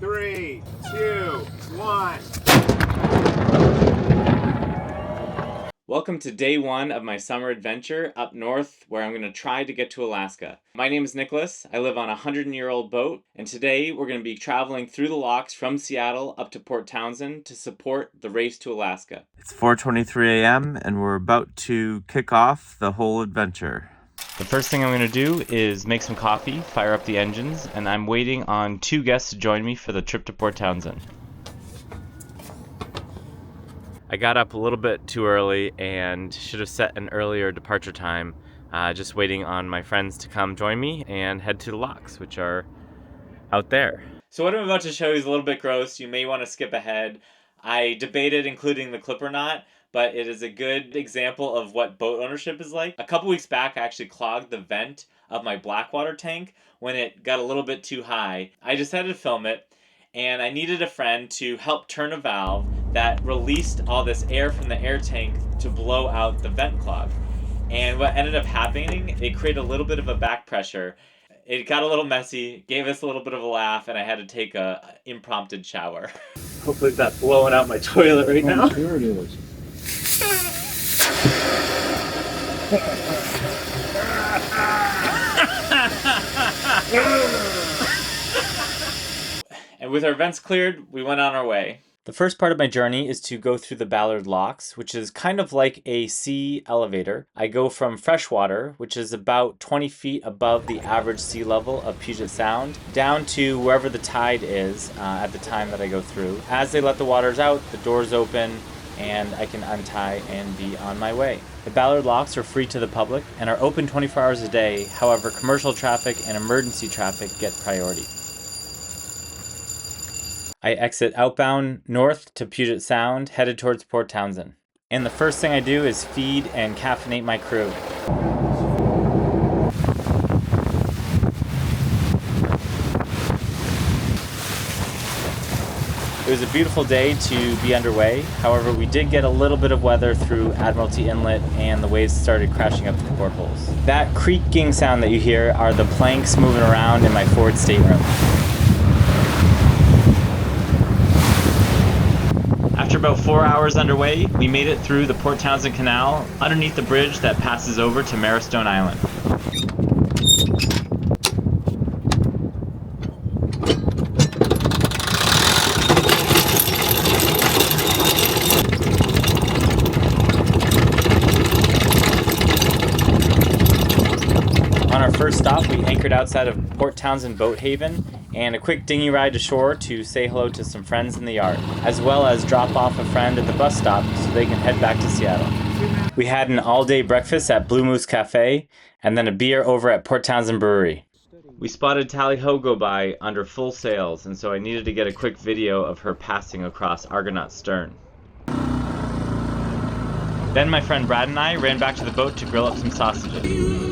3, 2, 1. Welcome to day one of my summer adventure up north, where I'm going to try to get to Alaska. My name is Nicholas. I live on a 100-year-old boat, and today we're going to be traveling through the locks from Seattle up to Port Townsend to support the race to Alaska. It's 4:23 a.m. and we're about to kick off the whole adventure. The first thing I'm going to do is make some coffee, fire up the engines, and I'm waiting on 2 guests to join me for the trip to Port Townsend. I got up a little bit too early and should have set an earlier departure time, just waiting on my friends to come join me and head to the locks, which are out there. So what I'm about to show you is a little bit gross. You may want to skip ahead. I debated including the clip or not, but it is a good example of what boat ownership is like. A couple weeks back, I actually clogged the vent of my Blackwater tank when it got a little bit too high. I decided to film it, and I needed a friend to help turn a valve that released all this air from the air tank to blow out the vent clog. And what ended up happening, it created a little bit of a back pressure. It got a little messy, gave us a little bit of a laugh, and I had to take a impromptu shower. Hopefully it's not blowing out my toilet right now. I'm sure it is. And with our vents cleared, we went on our way. The first part of my journey is to go through the Ballard Locks, which is kind of like a sea elevator. I go from freshwater, which is about 20 feet above the average sea level of Puget Sound, down to wherever the tide is at the time that I go through. As they let the waters out, the doors open, and I can untie and be on my way. The Ballard Locks are free to the public and are open 24 hours a day. However, commercial traffic and emergency traffic get priority. I exit outbound north to Puget Sound, headed towards Port Townsend. And the first thing I do is feed and caffeinate my crew. It was a beautiful day to be underway. However, we did get a little bit of weather through Admiralty Inlet and the waves started crashing up the portholes. That creaking sound that you hear are the planks moving around in my forward stateroom. After about 4 hours underway, we made it through the Port Townsend Canal, underneath the bridge that passes over to Marrowstone Island. On our first stop, we anchored outside of Port Townsend Boat Haven, and a quick dinghy ride to shore to say hello to some friends in the yard, as well as drop off a friend at the bus stop so they can head back to Seattle. We had an all-day breakfast at Blue Moose Cafe, and then a beer over at Port Townsend Brewery. We spotted Tally-Ho go by under full sails, and so I needed to get a quick video of her passing across Argonaut's stern. Then my friend Brad and I ran back to the boat to grill up some sausages.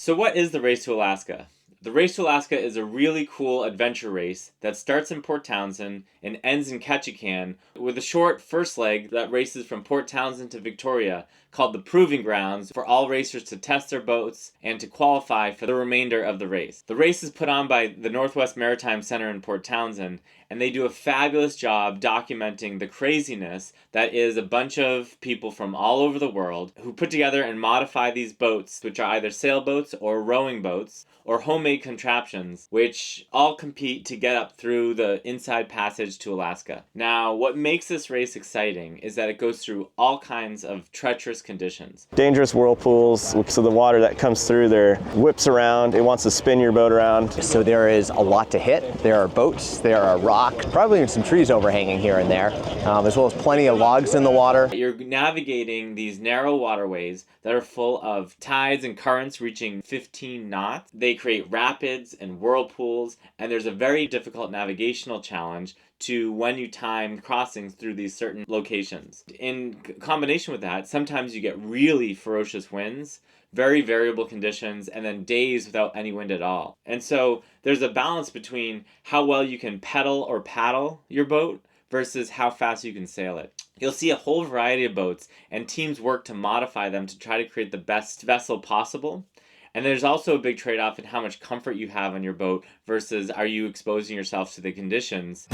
So what is the Race to Alaska? The Race to Alaska is a really cool adventure race that starts in Port Townsend and ends in Ketchikan with a short first leg that races from Port Townsend to Victoria, called the Proving Grounds, for all racers to test their boats and to qualify for the remainder of the race. The race is put on by the Northwest Maritime Center in Port Townsend, and they do a fabulous job documenting the craziness that is a bunch of people from all over the world who put together and modify these boats, which are either sailboats or rowing boats or homemade contraptions, which all compete to get up through the inside passage to Alaska. Now, what makes this race exciting is that it goes through all kinds of treacherous conditions. Dangerous whirlpools, so the water that comes through there whips around, it wants to spin your boat around. So there is a lot to hit. There are boats, there are rocks, probably even some trees overhanging here and there, as well as plenty of logs in the water. You're navigating these narrow waterways that are full of tides and currents reaching 15 knots. They create rapids and whirlpools, and there's a very difficult navigational challenge to when you time crossings through these certain locations. In combination with that, sometimes you get really ferocious winds, very variable conditions, and then days without any wind at all. And so there's a balance between how well you can pedal or paddle your boat versus how fast you can sail it. You'll see a whole variety of boats, and teams work to modify them to try to create the best vessel possible. And there's also a big trade-off in how much comfort you have on your boat versus are you exposing yourself to the conditions.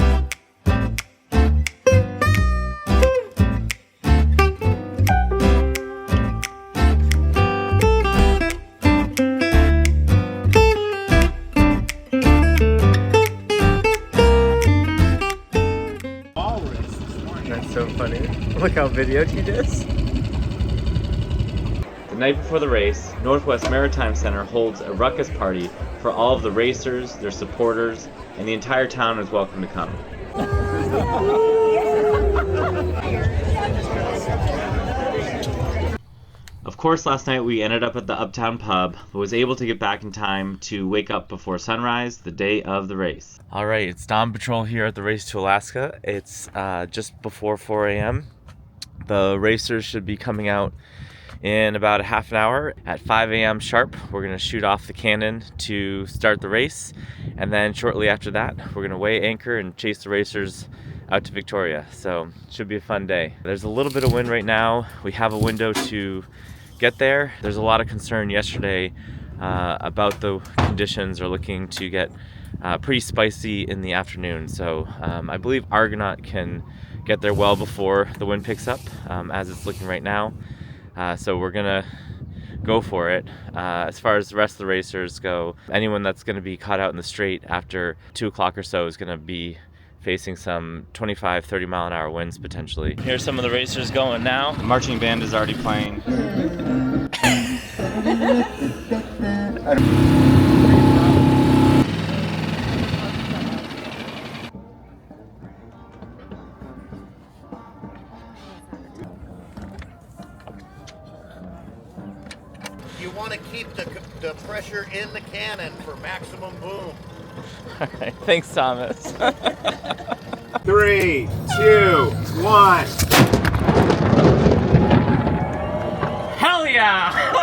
That's so funny. Look how videoed he is. The night before the race, Northwest Maritime Center holds a ruckus party for all of the racers, their supporters, and the entire town is welcome to come. Of course, last night we ended up at the Uptown Pub, but was able to get back in time to wake up before sunrise the day of the race. All right, it's Dawn Patrol here at the Race to Alaska. It's just before 4 a.m. The racers should be coming out in about a half an hour. At 5 a.m. sharp, we're going to shoot off the cannon to start the race, and then shortly after that, we're going to weigh anchor and chase the racers out to Victoria. So it should be a fun day. There's a little bit of wind right now. We have a window to get there. There's a lot of concern yesterday about the conditions are looking to get pretty spicy in the afternoon. So I believe Argonaut can get there well before the wind picks up, as it's looking right now. So we're gonna go for it. As far as the rest of the racers go, anyone that's gonna be caught out in the straight after 2 o'clock or so is gonna be facing some 25, 30 mile an hour winds potentially. Here's some of the racers going now. The marching band is already playing. You want to keep the pressure in the cannon for maximum boom. All right, thanks, Thomas. 3, 2, 1. Hell yeah!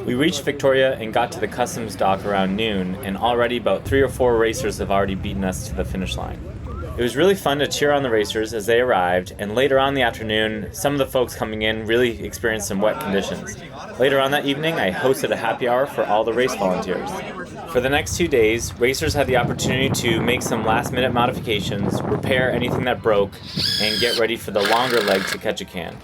We reached Victoria and got to the customs dock around noon, and already about 3 or 4 racers have already beaten us to the finish line. It was really fun to cheer on the racers as they arrived, and later on in the afternoon, some of the folks coming in really experienced some wet conditions. Later on that evening, I hosted a happy hour for all the race volunteers. For the next 2 days, racers had the opportunity to make some last-minute modifications, repair anything that broke, and get ready for the longer leg to Ketchikan.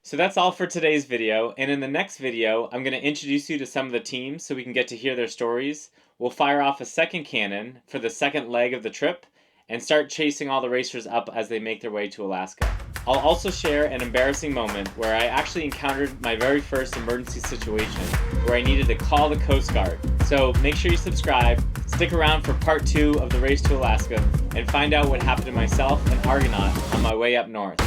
So that's all for today's video, and in the next video, I'm going to introduce you to some of the teams so we can get to hear their stories. We'll fire off a second cannon for the second leg of the trip, and start chasing all the racers up as they make their way to Alaska. I'll also share an embarrassing moment where I actually encountered my very first emergency situation where I needed to call the Coast Guard. So make sure you subscribe, stick around for part 2 of the Race to Alaska, and find out what happened to myself and Argonaut on my way up north.